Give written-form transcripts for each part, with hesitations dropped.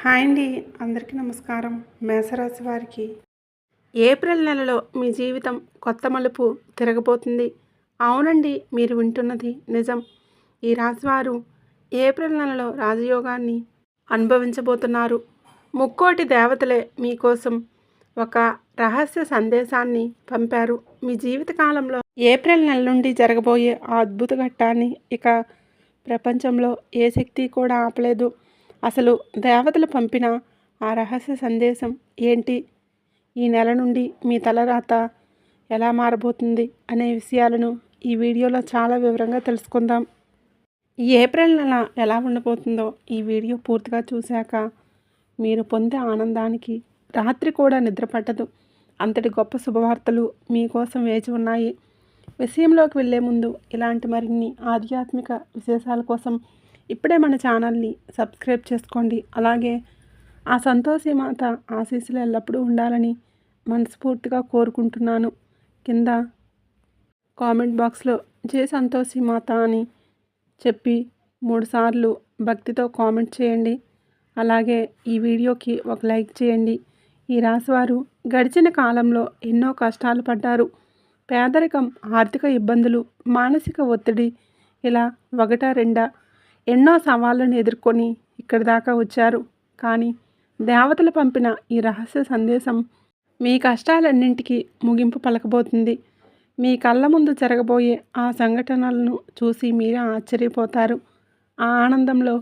Hi అండి. అందరికీ నమస్కారం. మేషరాశి వారికి ఏప్రిల్ నెలలో మీ జీవితం కొత్త మలుపు తిరగబోతుంది. అవునండి, మీరు వింటున్నది నిజం. ఈ రాశివారు ఏప్రిల్ నెలలో రాజయోగాన్ని అనుభవించబోతున్నారు. ముక్కోటి దేవతలే మీకోసం ఒక రహస్య సందేశాన్ని పంపారు. మీ జీవితకాలంలో ఏప్రిల్ నెల నుండి జరగబోయే ఆ అద్భుత ఘట్టాన్ని ఇక ప్రపంచంలో ఏ శక్తి కూడా ఆపలేదు. అసలు దేవతలు పంపిన ఆ రహస్య సందేశం ఏంటి? ఈ నెల నుండి మీ తలరాత ఎలా మారబోతుంది అనే విషయాలను ఈ వీడియోలో చాలా వివరంగా తెలుసుకుందాం. ఈ ఏప్రిల్ నెల ఎలా ఉండబోతుందో ఈ వీడియో పూర్తిగా చూశాక మీరు పొందే ఆనందానికి రాత్రి కూడా నిద్ర పట్టదు. అంతటి గొప్ప శుభవార్తలు మీకోసం వేచి ఉన్నాయి. విషయంలోకి వెళ్ళే ముందు ఇలాంటి మరిన్ని ఆధ్యాత్మిక విశేషాల కోసం ఇప్పుడే మన ఛానల్ని సబ్స్క్రైబ్ చేసుకోండి. అలాగే ఆ సంతోషి మాత ఆశీస్సులు ఎల్లప్పుడూ ఉండాలని మనస్ఫూర్తిగా కోరుకుంటున్నాను. కింద కామెంట్ బాక్స్లో జై సంతోషి మాత అని చెప్పి 3 సార్లు భక్తితో కామెంట్ చేయండి. అలాగే ఈ వీడియోకి ఒక లైక్ చేయండి. ఈ రాశివారు గడిచిన కాలంలో ఎన్నో కష్టాలు పడ్డారు. పేదరికం, ఆర్థిక ఇబ్బందులు, మానసిక ఒత్తిడి, ఇలా ఒకటా రెండా ఎన్నో సవాళ్ళను ఎదుర్కొని ఇక్కడి దాకా వచ్చారు. కానీ దేవతలు పంపిన ఈ రహస్య సందేశం మీ కష్టాలన్నింటికీ ముగింపు పలకబోతుంది. మీ కళ్ళ ముందు జరగబోయే ఆ సంఘటనలను చూసి మీరే ఆశ్చర్యపోతారు. ఆ ఆనందంలో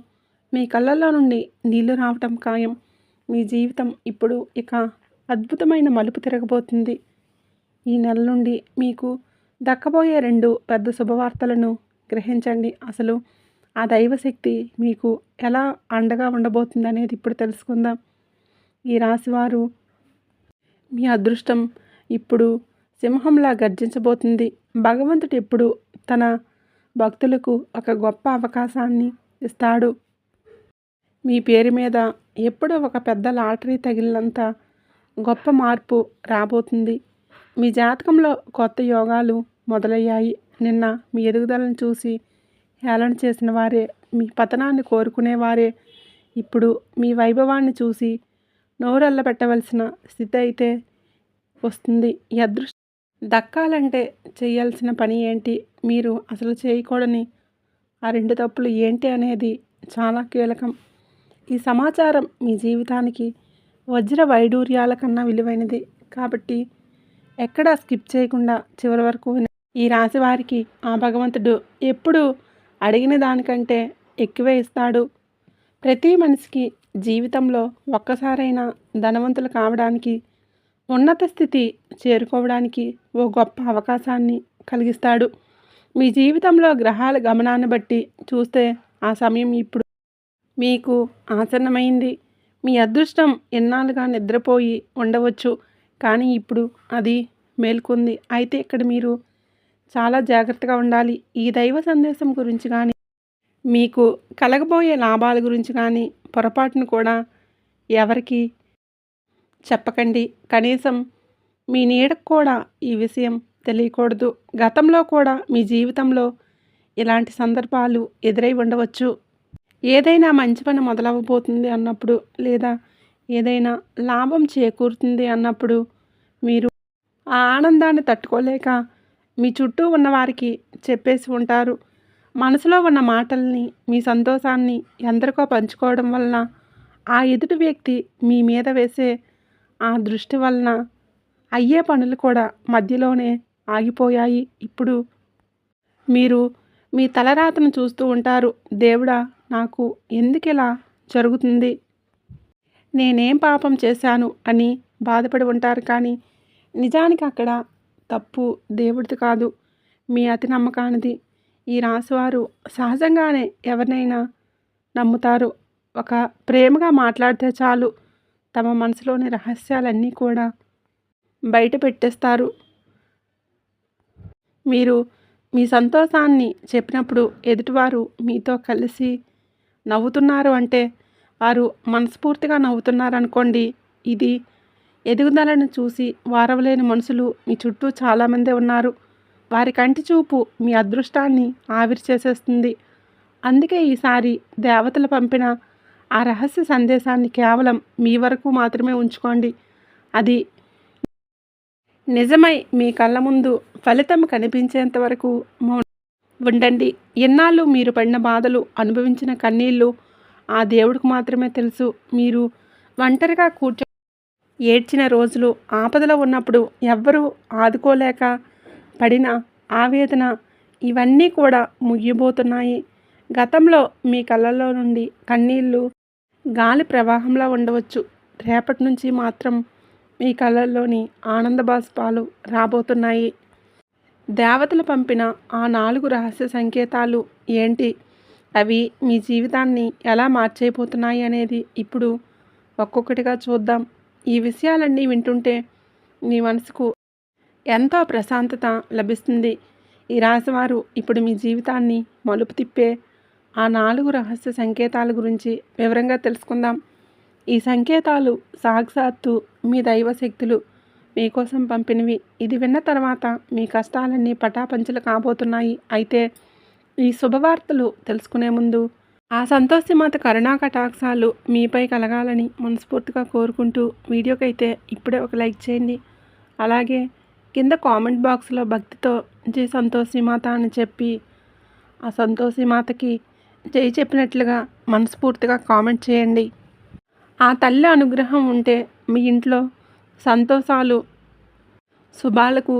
మీ కళ్ళల్లో నుండి నీళ్లు రావటం ఖాయం. మీ జీవితం ఇప్పుడు ఇక అద్భుతమైన మలుపు తిరగబోతుంది. ఈ నెల నుండి మీకు దక్కబోయే 2 పెద్ద శుభవార్తలను గ్రహించండి. అసలు ఆ దైవశక్తి మీకు ఎలా అండగా ఉండబోతుంది అనేది ఇప్పుడు తెలుసుకుందాం. ఈ రాశివారు మీ అదృష్టం ఇప్పుడు సింహంలా గర్జించబోతుంది. భగవంతుడు ఎప్పుడు తన భక్తులకు ఒక గొప్ప అవకాశాన్ని ఇస్తాడు. మీ పేరు మీద ఎప్పుడో ఒక పెద్ద లాటరీ తగిలినంత గొప్ప మార్పు రాబోతుంది. మీ జాతకంలో కొత్త యోగాలు మొదలయ్యాయి. నిన్న మీ ఎదుగుదలను చూసి హేళన చేసిన వారే, మీ పతనాన్ని కోరుకునేవారే ఇప్పుడు మీ వైభవాన్ని చూసి నోరెళ్ళ పెట్టవలసిన స్థితి అయితే వస్తుంది. ఈ అదృష్టం దక్కాలంటే చేయాల్సిన పని ఏంటి, మీరు అసలు చేయకూడని ఆ 2 తప్పులు ఏంటి అనేది చాలా కీలకం. ఈ సమాచారం మీ జీవితానికి వజ్ర వైడూర్యాల కన్నా విలువైనది. కాబట్టి ఎక్కడా స్కిప్ చేయకుండా చివరి వరకు ఈ రాశి వారికి ఆ భగవంతుడు ఎప్పుడు అడిగిన దానికంటే ఎక్కువే ఇస్తాడు. ప్రతి మనిషికి జీవితంలో ఒక్కసారైనా ధనవంతులు కావడానికి, ఉన్నత స్థితి చేరుకోవడానికి ఓ గొప్ప అవకాశాన్ని కలిగిస్తాడు. మీ జీవితంలో గ్రహాల గమనాన్ని బట్టి చూస్తే ఆ సమయం ఇప్పుడు మీకు ఆసన్నమైంది. మీ అదృష్టం ఎన్నాళ్ళుగా నిద్రపోయి ఉండవచ్చు, కానీ ఇప్పుడు అది మేల్కొంది. అయితే ఇక్కడ మీరు చాలా జాగ్రత్తగా ఉండాలి. ఈ దైవ సందేశం గురించి కానీ, మీకు కలగబోయే లాభాల గురించి కానీ పొరపాటును కూడా ఎవరికి చెప్పకండి. కనీసం మీ నీడకు కూడా ఈ విషయం తెలియకూడదు. గతంలో కూడా మీ జీవితంలో ఇలాంటి సందర్భాలు ఎదురై ఉండవచ్చు. ఏదైనా మంచి పని మొదలవబోతుంది అన్నప్పుడు, లేదా ఏదైనా లాభం చేకూరుతుంది అన్నప్పుడు మీరు ఆ ఆనందాన్ని తట్టుకోలేక మీ చుట్టూ ఉన్నవారికి చెప్పేసి ఉంటారు. మనసులో ఉన్న మాటల్ని, మీ సంతోషాన్ని ఎందరికో పంచుకోవడం వలన ఆ ఎదుటి వ్యక్తి మీ మీద వేసే ఆ దృష్టి వలన అయ్యే పనులు కూడా మధ్యలోనే ఆగిపోయాయి. ఇప్పుడు మీరు మీ తలరాతను చూస్తూ ఉంటారు. దేవుడా, నాకు ఎందుకిలా జరుగుతుంది, నేనేం పాపం చేశాను అని బాధపడి ఉంటారు. కానీ నిజానికి అక్కడ తప్పు దేవుడిది కాదు, మీ అతి నమ్మకానిది. ఈ రాశివారు సహజంగానే ఎవరినైనా నమ్ముతారు. ఒక ప్రేమగా మాట్లాడితే చాలు తమ మనసులోని రహస్యాలన్నీ కూడా బయట పెట్టేస్తారు. మీరు మీ సంతోషాన్ని చెప్పినప్పుడు ఎదుటివారు మీతో కలిసి నవ్వుతున్నారు అంటే వారు మనస్ఫూర్తిగా నవ్వుతున్నారనుకోండి. ఇది ఎదుగుదలను చూసి వారవలేని మనుషులు మీ చుట్టూ చాలామందే ఉన్నారు. వారి కంటి చూపు మీ అదృష్టాన్ని ఆవిరి చేసేస్తుంది. అందుకే ఈసారి దేవతలు పంపిన ఆ రహస్య సందేశాన్ని కేవలం మీ వరకు మాత్రమే ఉంచుకోండి. అది నిజమై మీ కళ్ళ ముందు ఫలితం కనిపించేంత వరకు ఉండండి. ఎన్నాళ్ళు మీరు పడిన బాధలు, అనుభవించిన కన్నీళ్ళు ఆ దేవుడికి మాత్రమే తెలుసు. మీరు ఒంటరిగా ఏడ్చిన రోజులు, ఆపదలో ఉన్నప్పుడు ఎవ్వరూ ఆదుకోలేక పడిన ఆవేదన, ఇవన్నీ కూడా ముగియబోతున్నాయి. గతంలో మీ కళ్ళల్లో నుండి కన్నీళ్ళు గాలి ప్రవాహంలా ఉండవచ్చు. రేపటి నుంచి మాత్రం మీ కళ్ళల్లోని ఆనంద బాష్పాలు రాబోతున్నాయి. దేవతలు పంపిన ఆ 4 రహస్య సంకేతాలు ఏంటి? అవి మీ జీవితాన్ని ఎలా మార్చేయబోతున్నాయి అనేది ఇప్పుడు ఒక్కొక్కటిగా చూద్దాం. ఈ విషయాలన్నీ వింటుంటే మీ మనసుకు ఎంతో ప్రశాంతత లభిస్తుంది. ఈ రాశివారు ఇప్పుడు మీ జీవితాన్ని మలుపు తిప్పే ఆ 4 రహస్య సంకేతాల గురించి వివరంగా తెలుసుకుందాం. ఈ సంకేతాలు సాక్షాత్తు మీ దైవశక్తులు మీకోసం పంపినవి. ఇది విన్న తర్వాత మీ కష్టాలన్నీ పటాపంచలు కాబోతున్నాయి. అయితే ఈ శుభవార్తలు తెలుసుకునే ముందు ఆ సంతోషిమాత కరుణా కటాక్షాలు మీపై కలగాలని మనస్ఫూర్తిగా కోరుకుంటూ వీడియోకైతే ఇప్పుడే ఒక లైక్ చేయండి. అలాగే కింద కామెంట్ బాక్స్లో భక్తితో జై సంతోషిమాత అని చెప్పి ఆ సంతోషిమాతకి జై చెప్పినట్లుగా మనస్ఫూర్తిగా కామెంట్ చేయండి. ఆ తల్లి అనుగ్రహం ఉంటే మీ ఇంట్లో సంతోషాలు, శుభాలకు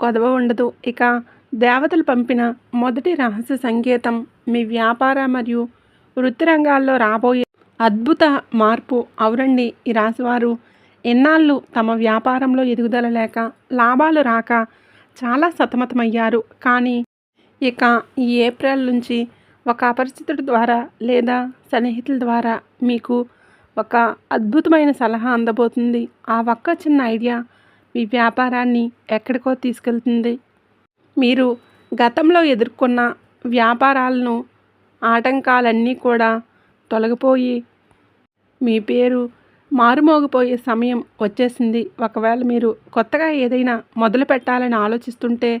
కొదవ ఉండదు. ఇక దేవతలు పంపిన మొదటి రహస్య సంకేతం మీ వ్యాపార మరియు వృత్తి రంగాల్లో రాబోయే అద్భుత మార్పు. అవునండి, ఈ రాశివారు ఎన్నాళ్ళు తమ వ్యాపారంలో ఎదుగుదల లేక, లాభాలు రాక చాలా సతమతమయ్యారు. కానీ ఇక ఈ ఏప్రిల్ నుంచి ఒక అపరిచితుడి ద్వారా లేదా స్నేహితుల ద్వారా మీకు ఒక అద్భుతమైన సలహా అందబోతుంది. ఆ ఒక్క చిన్న ఐడియా మీ వ్యాపారాన్ని ఎక్కడికో తీసుకెళ్తుంది. మీరు గతంలో ఎదుర్కొన్న వ్యాపారాలను ఆటంకాలన్నీ కూడా తొలగిపోయి మీ పేరు మారుమోగిపోయే సమయం వచ్చేసింది. ఒకవేళ మీరు కొత్తగా ఏదైనా మొదలు పెట్టాలని ఆలోచిస్తుంటే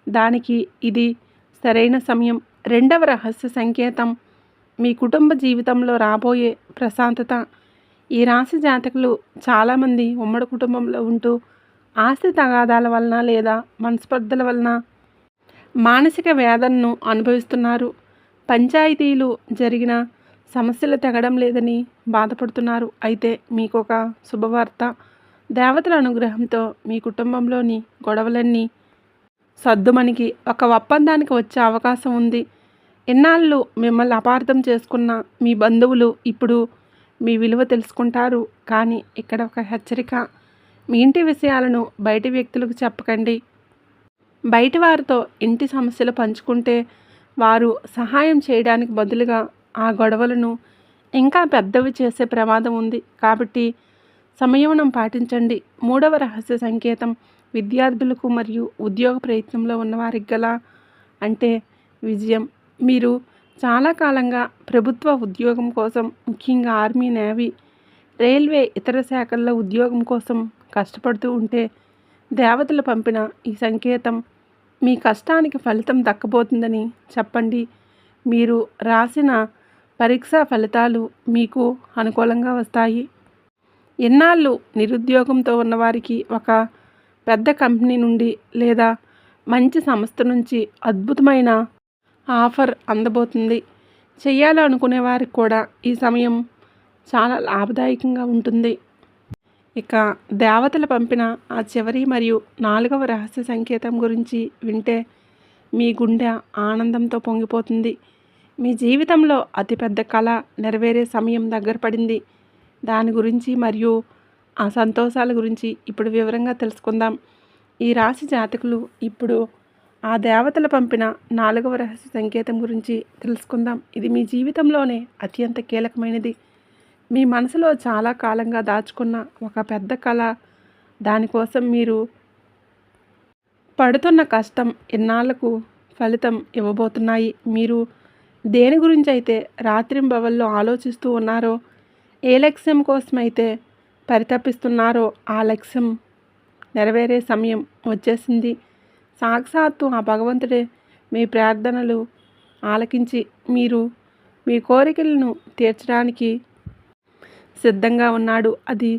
దానికి ఇది సరైన సమయం. రెండవ రహస్య సంకేతం మీ కుటుంబ జీవితంలో రాబోయే ప్రశాంతత. ఈ రాశి జాతకులు చాలామంది ఉమ్మడి కుటుంబంలో ఉంటూ ఆస్తి తగాదాల వలన లేదా మనస్పర్ధల వలన మానసిక వేదనను అనుభవిస్తున్నారు. పంచాయతీలు జరిగిన సమస్యలు తెగడం లేదని బాధపడుతున్నారు. అయితే మీకు ఒక శుభవార్త. దేవతల అనుగ్రహంతో మీ కుటుంబంలోని గొడవలన్నీ సద్దుమణికి ఒక ఒప్పందానికి వచ్చే అవకాశం ఉంది. ఇన్నాళ్ళు మిమ్మల్ని అపార్థం చేసుకున్న మీ బంధువులు ఇప్పుడు మీ విలువ తెలుసుకుంటారు. కానీ ఇక్కడ ఒక హెచ్చరిక. మీ ఇంటి విషయాలను బయటి వ్యక్తులకు చెప్పకండి. బయటి వారితో ఇంటి సమస్యలు పంచుకుంటే వారు సహాయం చేయడానికి బదులుగా ఆ గొడవలను ఇంకా పెద్దవి చేసే ప్రమాదం ఉంది. కాబట్టి సంయమనం పాటించండి. మూడవ రహస్య సంకేతం విద్యార్థులకు మరియు ఉద్యోగ ప్రయత్నంలో ఉన్నవారికి గల అంటే విజయం. మీరు చాలా కాలంగా ప్రభుత్వ ఉద్యోగం కోసం, ముఖ్యంగా ఆర్మీ, నేవీ, రైల్వే, ఇతర శాఖల్లో ఉద్యోగం కోసం కష్టపడుతూ ఉంటే దేవతలు పంపిన ఈ సంకేతం మీ కష్టానికి ఫలితం దక్కబోతుందని చెప్పండి. మీరు రాసిన పరీక్షా ఫలితాలు మీకు అనుకూలంగా వస్తాయి. ఎన్నాళ్ళు నిరుద్యోగంతో ఉన్నవారికి ఒక పెద్ద కంపెనీ నుండి లేదా మంచి సంస్థ నుంచి అద్భుతమైన ఆఫర్ అందబోతుంది. చేయాలనుకునే వారికి కూడా ఈ సమయం చాలా లాభదాయకంగా ఉంటుంది. ఇక దేవతలు పంపిన ఆ చివరి మరియు 4వ రహస్య సంకేతం గురించి వింటే మీ గుండె ఆనందంతో పొంగిపోతుంది. మీ జీవితంలో అతిపెద్ద కళ నెరవేరే సమయం దగ్గర పడింది. దాని గురించి మరియు ఆ సంతోషాల గురించి ఇప్పుడు వివరంగా తెలుసుకుందాం. ఈ రాశి జాతకులు ఇప్పుడు ఆ దేవతలు పంపిన 4వ రహస్య సంకేతం గురించి తెలుసుకుందాం. ఇది మీ జీవితంలోనే అత్యంత కీలకమైనది. మీ మనసులో చాలా కాలంగా దాచుకున్న ఒక పెద్ద కళ, దానికోసం మీరు పడుతున్న కష్టం ఇన్నాళ్లకు ఫలితం ఇవ్వబోతున్నాయి. మీరు దేని గురించి అయితే రాత్రింబవళ్ళు ఆలోచిస్తూ ఉన్నారో, ఏ లక్ష్యం కోసమైతే పరితపిస్తున్నారో ఆ లక్ష్యం నెరవేరే సమయం వచ్చేసింది. సాక్షాత్తు ఆ భగవంతుడే మీ ప్రార్థనలు ఆలకించి మీరు మీ కోరికలను తీర్చడానికి సిద్ధంగా ఉన్నాడు. అది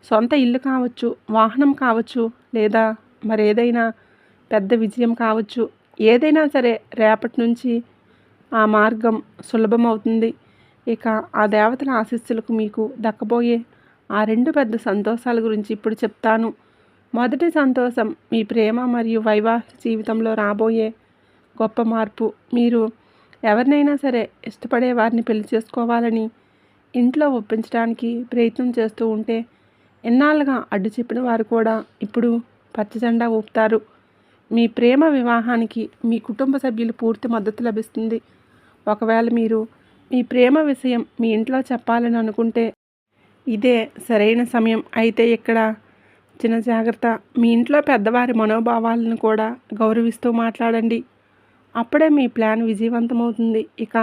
సొంత ఇల్లు కావచ్చు, వాహనం కావచ్చు, లేదా మరేదైనా పెద్ద విజయం కావచ్చు. ఏదైనా సరే రేపటి నుంచి ఆ మార్గం సులభమవుతుంది. ఇక ఆ దేవతల ఆశీస్సులకు మీకు దక్కబోయే ఆ 2 పెద్ద సంతోషాల గురించి ఇప్పుడు చెప్తాను. మొదటి సంతోషం మీ ప్రేమ మరియు వైవాహిక జీవితంలో రాబోయే గొప్ప మార్పు. మీరు ఎవరినైనా సరే ఇష్టపడే వారిని పెళ్లి చేసుకోవాలని ఇంట్లో ఒప్పించడానికి ప్రయత్నం చేస్తూ ఉంటే ఎన్నాళ్ళుగా అడ్డు చెప్పిన వారు కూడా ఇప్పుడు పచ్చజెండా ఊపుతారు. మీ ప్రేమ వివాహానికి మీ కుటుంబ సభ్యులు పూర్తి మద్దతు లభిస్తుంది. ఒకవేళ మీరు మీ ప్రేమ విషయం మీ ఇంట్లో చెప్పాలని అనుకుంటే ఇదే సరైన సమయం. అయితే ఇక్కడ చిన్న జాగ్రత్త, మీ ఇంట్లో పెద్దవారి మనోభావాలను కూడా గౌరవిస్తూ మాట్లాడండి. అప్పుడే మీ ప్లాన్ విజయవంతమవుతుంది. ఇక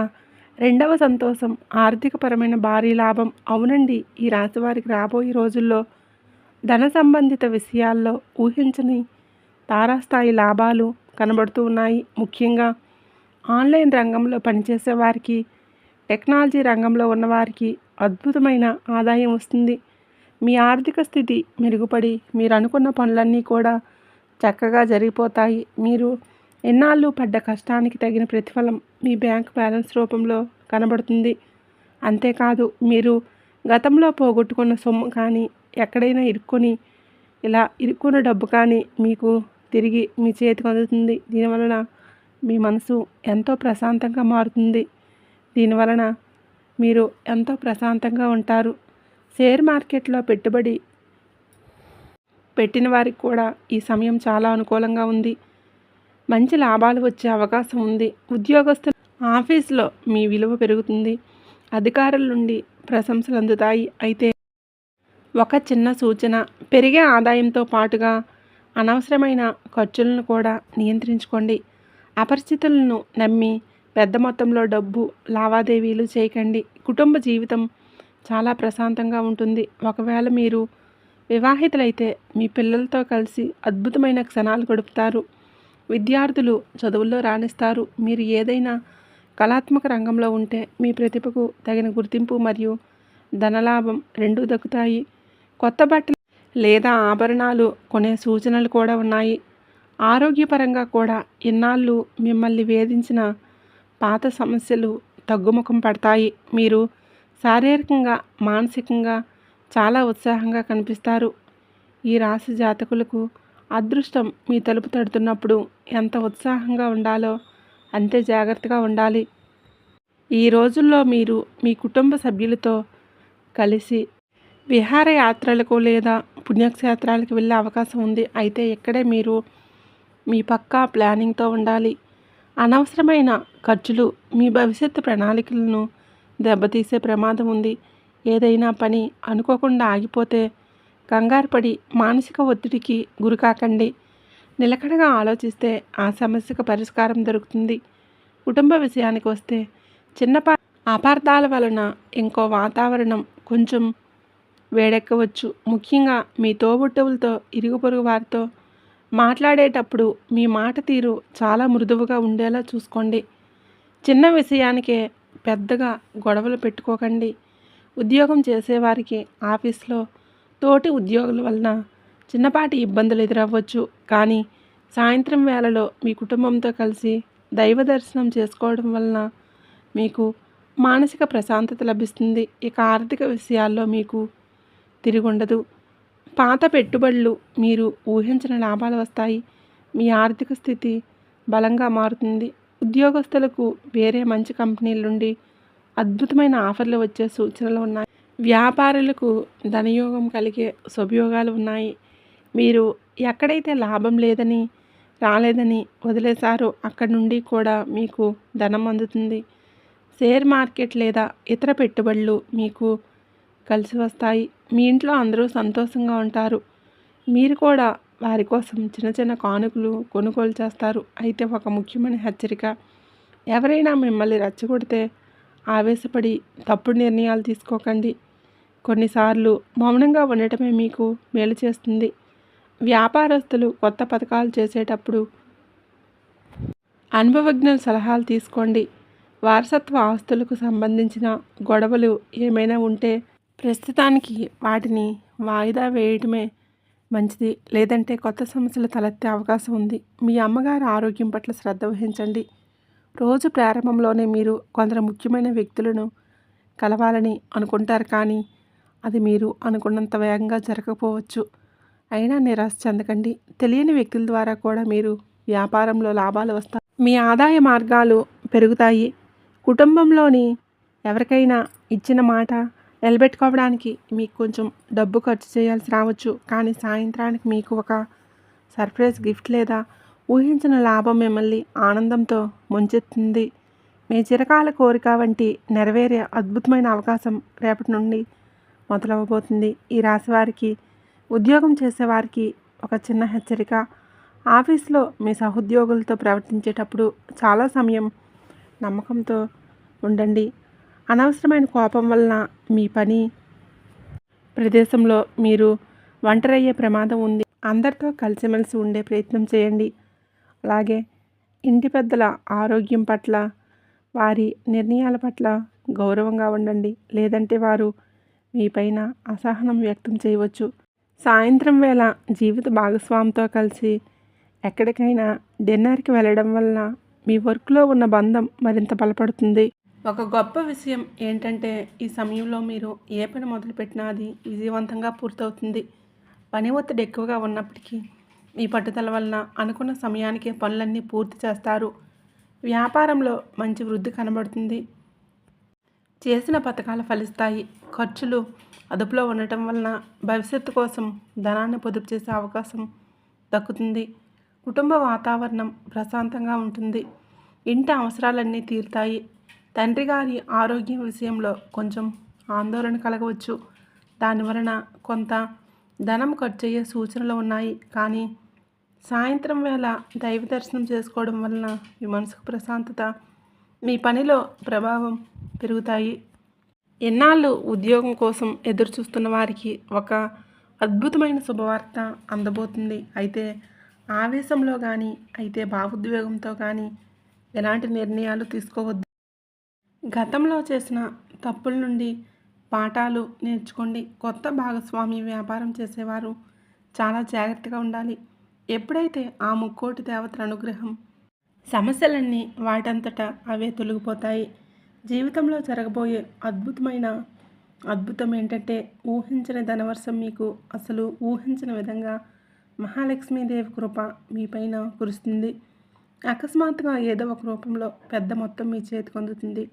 రెండవ సంతోషం ఆర్థికపరమైన భారీ లాభం. అవునండి, ఈ రాశి వారికి రాబోయే రోజుల్లో ధన సంబంధిత విషయాల్లో ఊహించని తారాస్థాయి లాభాలు కనబడుతూ ఉన్నాయి. ముఖ్యంగా ఆన్లైన్ రంగంలో పనిచేసే వారికి, టెక్నాలజీ రంగంలో ఉన్నవారికి అద్భుతమైన ఆదాయం వస్తుంది. మీ ఆర్థిక స్థితి మెరుగుపడి మీరు అనుకున్న పనులన్నీ కూడా చక్కగా జరిగిపోతాయి. మీరు ఎన్నాళ్ళు పడ్డ కష్టానికి తగిన ప్రతిఫలం మీ బ్యాంక్ బ్యాలెన్స్ రూపంలో కనబడుతుంది. అంతేకాదు, మీరు గతంలో పోగొట్టుకున్న సొమ్ము కానీ, ఎక్కడైనా ఇరుక్కున్న డబ్బు కానీ మీకు తిరిగి మీ చేతికి అందుతుంది. దీనివలన మీ మనసు ఎంతో ప్రశాంతంగా మారుతుంది. దీనివలన మీరు ఎంతో ప్రశాంతంగా ఉంటారు. షేర్ మార్కెట్లో పెట్టుబడి పెట్టిన వారికి కూడా ఈ సమయం చాలా అనుకూలంగా ఉంది. మంచి లాభాలు వచ్చే అవకాశం ఉంది. ఉద్యోగస్తులు ఆఫీసులో మీ విలువ పెరుగుతుంది. అధికారుల నుండి ప్రశంసలు అందుతాయి. అయితే ఒక చిన్న సూచన, పెరిగే ఆదాయంతో పాటుగా అనవసరమైన ఖర్చులను కూడా నియంత్రించుకోండి. అపరిచితులను నమ్మి పెద్ద మొత్తంలో డబ్బు లావాదేవీలు చేయకండి. కుటుంబ జీవితం చాలా ప్రశాంతంగా ఉంటుంది. ఒకవేళ మీరు వివాహితులైతే మీ పిల్లలతో కలిసి అద్భుతమైన క్షణాలు గడుపుతారు. విద్యార్థులు చదువుల్లో రాణిస్తారు. మీరు ఏదైనా కళాత్మక రంగంలో ఉంటే మీ ప్రతిభకు తగిన గుర్తింపు మరియు ధనలాభం రెండూ దక్కుతాయి. కొత్త బట్టలు లేదా ఆభరణాలు కొనే సూచనలు కూడా ఉన్నాయి. ఆరోగ్యపరంగా కూడా ఇన్నాళ్ళు మిమ్మల్ని వేధించిన పాత సమస్యలు తగ్గుముఖం పడతాయి. మీరు శారీరకంగా, మానసికంగా చాలా ఉత్సాహంగా కనిపిస్తారు. ఈ రాశి జాతకులకు అదృష్టం మీ తలుపు తడుతున్నప్పుడు ఎంత ఉత్సాహంగా ఉండాలో అంతే జాగ్రత్తగా ఉండాలి. ఈ రోజుల్లో మీరు మీ కుటుంబ సభ్యులతో కలిసి విహారయాత్రలకు లేదా పుణ్యక్షేత్రాలకు వెళ్ళే అవకాశం ఉంది. అయితే ఇక్కడే మీరు మీ పక్కా ప్లానింగ్తో ఉండాలి. అనవసరమైన ఖర్చులు మీ భవిష్యత్తు ప్రణాళికలను దెబ్బతీసే ప్రమాదం ఉంది. ఏదైనా పని అనుకోకుండా ఆగిపోతే కంగారుపడి మానసిక ఒత్తిడికి గురికాకండి. నిలకడగా ఆలోచిస్తే ఆ సమస్యకు పరిష్కారం దొరుకుతుంది. కుటుంబ విషయానికి వస్తే చిన్నపాటి అపార్థాల వలన ఇంకో వాతావరణం కొంచెం వేడెక్కవచ్చు. ముఖ్యంగా మీ తోబుట్టువులతో, ఇరుగు పొరుగు వారితో మాట్లాడేటప్పుడు మీ మాట తీరు చాలా మృదువుగా ఉండేలా చూసుకోండి. చిన్న విషయానికే పెద్దగా గొడవలు పెట్టుకోకండి. ఉద్యోగం చేసేవారికి ఆఫీస్లో తోటి ఉద్యోగుల వలన చిన్నపాటి ఇబ్బందులు ఎదురవ్వచ్చు. కానీ సాయంత్రం వేళలో మీ కుటుంబంతో కలిసి దైవ దర్శనం చేసుకోవడం వలన మీకు మానసిక ప్రశాంతత లభిస్తుంది. ఇక ఆర్థిక విషయాల్లో మీకు తిరుగుండదు. పాత పెట్టుబడులు మీరు ఊహించిన లాభాలు వస్తాయి. మీ ఆర్థిక స్థితి బలంగా మారుతుంది. ఉద్యోగస్తులకు వేరే మంచి కంపెనీల నుండి అద్భుతమైన ఆఫర్లు వచ్చే సూచనలు ఉన్నాయి. వ్యాపారులకు ధనయోగం కలిగే శుభయోగాలు ఉన్నాయి. మీరు ఎక్కడైతే లాభం రాలేదని వదిలేశారో అక్కడి నుండి కూడా మీకు ధనం అందుతుంది. షేర్ మార్కెట్ లేదా ఇతర పెట్టుబడులు మీకు కలిసి వస్తాయి. మీ ఇంట్లో అందరూ సంతోషంగా ఉంటారు. మీరు కూడా వారి కోసం చిన్న చిన్న కానుకలు కొనుగోలు చేస్తారు. అయితే ఒక ముఖ్యమైన హెచ్చరిక, ఎవరైనా మిమ్మల్ని రెచ్చగొడితే ఆవేశపడి తప్పుడు నిర్ణయాలు తీసుకోకండి. కొన్నిసార్లు మౌనంగా ఉండటమే మీకు మేలు చేస్తుంది. వ్యాపారస్తులు కొత్త పథకాలు చేసేటప్పుడు అనుభవజ్ఞుల సలహాలు తీసుకోండి. వారసత్వ ఆస్తులకు సంబంధించిన గొడవలు ఏమైనా ఉంటే ప్రస్తుతానికి వాటిని వాయిదా వేయటమే మంచిది. లేదంటే కొత్త సమస్యలు తలెత్తే అవకాశం ఉంది. మీ అమ్మగారి ఆరోగ్యం పట్ల శ్రద్ధ వహించండి. రోజు ప్రారంభంలోనే మీరు కొందరు ముఖ్యమైన వ్యక్తులను కలవాలని అనుకుంటారు, కానీ అది మీరు అనుకున్నంత వేగంగా జరగకపోవచ్చు. అయినా నిరాశ చెందకండి. తెలియని వ్యక్తుల ద్వారా కూడా మీరు వ్యాపారంలో లాభాలు వస్తాయి. మీ ఆదాయ మార్గాలు పెరుగుతాయి. కుటుంబంలోని ఎవరికైనా ఇచ్చిన మాట నిలబెట్టుకోవడానికి మీకు కొంచెం డబ్బు ఖర్చు చేయాల్సి రావచ్చు, కానీ సాయంత్రానికి మీకు ఒక సర్ప్రైజ్ గిఫ్ట్ లేదా ఊహించిన లాభం మిమ్మల్ని ఆనందంతో ముంచెత్తుంది. మీ చిరకాల కోరిక వంటి నెరవేరే అద్భుతమైన అవకాశం రేపటి నుండి మొదలవబోతుంది. ఈ రాశి వారికి, ఉద్యోగం చేసేవారికి ఒక చిన్న హెచ్చరిక. ఆఫీస్లో మీ సహోద్యోగులతో ప్రవర్తించేటప్పుడు చాలా సమయం నమ్మకంతో ఉండండి. అనవసరమైన కోపం వలన మీ పని ప్రదేశంలో మీరు ఒంటరయ్యే ప్రమాదం ఉంది. అందరితో కలిసిమెలిసి ఉండే ప్రయత్నం చేయండి. అలాగే ఇంటి పెద్దల ఆరోగ్యం పట్ల, వారి నిర్ణయాల పట్ల గౌరవంగా ఉండండి. లేదంటే వారు మీ పైన అసహనం వ్యక్తం చేయవచ్చు. సాయంత్రం వేళ జీవిత భాగస్వామితో కలిసి ఎక్కడికైనా డిన్నర్కి వెళ్ళడం వలన మీ వర్క్లో ఉన్న బంధం మరింత బలపడుతుంది. ఒక గొప్ప విషయం ఏంటంటే ఈ సమయంలో మీరు ఏ పని మొదలుపెట్టినా అది విజయవంతంగా పూర్తవుతుంది. పని ఒత్తిడి ఎక్కువగా ఉన్నప్పటికీ మీ పట్టుదల వలన అనుకున్న సమయానికి పనులన్నీ పూర్తి చేస్తారు. వ్యాపారంలో మంచి వృద్ధి కనబడుతుంది. చేసిన పథకాలు ఫలిస్తాయి. ఖర్చులు అదుపులో ఉండటం వలన భవిష్యత్తు కోసం ధనాన్ని పొదుపు చేసే అవకాశం దక్కుతుంది. కుటుంబ వాతావరణం ప్రశాంతంగా ఉంటుంది. ఇంటి అవసరాలన్నీ తీరుతాయి. తండ్రి గారి ఆరోగ్యం విషయంలో కొంచెం ఆందోళన కలగవచ్చు. దానివలన కొంత ధనం ఖర్చు అయ్యే సూచనలు ఉన్నాయి, కానీ సాయంత్రం వేళ దైవ దర్శనం చేసుకోవడం వలన మీ మనసుకు ప్రశాంతత, మీ పనిలో ప్రభావం పెరుగుతాయి. ఎన్నాళ్ళు ఉద్యోగం కోసం ఎదురు చూస్తున్న వారికి ఒక అద్భుతమైన శుభవార్త అందబోతుంది. అయితే ఆవేశంలో కానీ, అయితే భావోద్వేగంతో కానీ ఎలాంటి నిర్ణయాలు తీసుకోవద్దు. గతంలో చేసిన తప్పుల నుండి పాఠాలు నేర్చుకోండి. కొత్త భాగస్వామి వ్యాపారం చేసేవారు చాలా జాగ్రత్తగా ఉండాలి. ఎప్పుడైతే ఆ ముక్కోటి దేవతల అనుగ్రహం, సమస్యలన్నీ వాటంతటా అవే తొలగిపోతాయి. జీవితంలో జరగబోయే అద్భుతం ఏంటంటే ఊహించని ధనవర్షం. మీకు అసలు ఊహించిన విధంగా మహాలక్ష్మీదేవి కృప మీ పైన కురుస్తుంది. అకస్మాత్తుగా ఏదో ఒక రూపంలో పెద్ద మొత్తం మీ చేతికి అందుతుంది.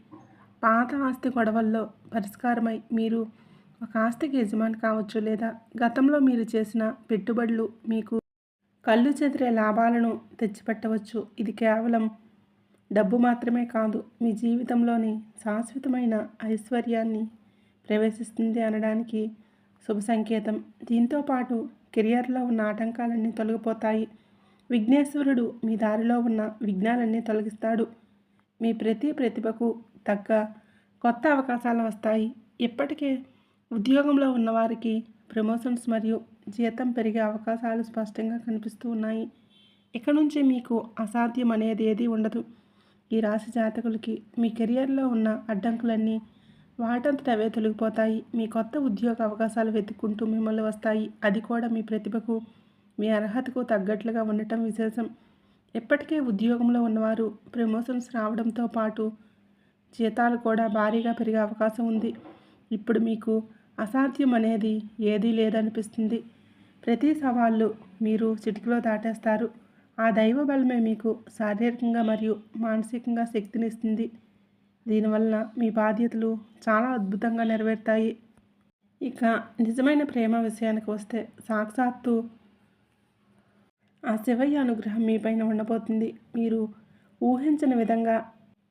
పాత ఆస్తి గొడవల్లో పరిష్కారమై మీరు ఒక ఆస్తికి యజమాని కావచ్చు, లేదా గతంలో మీరు చేసిన పెట్టుబడులు మీకు కళ్ళు చెదిరే లాభాలను తెచ్చిపెట్టవచ్చు. ఇది కేవలం డబ్బు మాత్రమే కాదు, మీ జీవితంలోని శాశ్వతమైన ఐశ్వర్యాన్ని ప్రవేశిస్తుంది అనడానికి శుభ సంకేతం. దీంతో పాటు కెరియర్లో ఉన్న ఆటంకాలన్నీ తొలగిపోతాయి. విఘ్నేశ్వరుడు మీ దారిలో ఉన్న విఘ్నాలన్నీ తొలగిస్తాడు. మీ ప్రతిభకు తగ్గ కొత్త అవకాశాలు వస్తాయి. ఇప్పటికే ఉద్యోగంలో ఉన్నవారికి ప్రమోషన్స్ మరియు జీతం పెరిగే అవకాశాలు స్పష్టంగా కనిపిస్తూ ఉన్నాయి. ఇక నుంచి మీకు అసాధ్యం అనేది ఏదీ ఉండదు. ఈ రాశి జాతకులకి మీ కెరియర్లో ఉన్న అడ్డంకులన్నీ వాటంతట అవే తొలగిపోతాయి. మీ కొత్త ఉద్యోగ అవకాశాలు వెతుక్కుంటూ మిమ్మల్ని వస్తాయి. అది కూడా మీ ప్రతిభకు, మీ అర్హతకు తగ్గట్లుగా ఉండటం విశేషం. ఇప్పటికే ఉద్యోగంలో ఉన్నవారు ప్రమోషన్స్ రావడంతో పాటు జీతాలు కూడా భారీగా పెరిగే అవకాశం ఉంది. ఇప్పుడు మీకు అసాధ్యం అనేది ఏదీ లేదనిపిస్తుంది. ప్రతి సవాళ్ళు మీరు చిటికలో దాటేస్తారు. ఆ దైవ బలమే మీకు శారీరకంగా మరియు మానసికంగా శక్తినిస్తుంది. దీనివల్ల మీ బాధ్యతలు చాలా అద్భుతంగా నెరవేరుతాయి. ఇక నిజమైన ప్రేమ విషయానికి వస్తే సాక్షాత్తు ఆ శివయ్య అనుగ్రహం మీ పైన ఉండబోతుంది. మీరు ఊహించిన విధంగా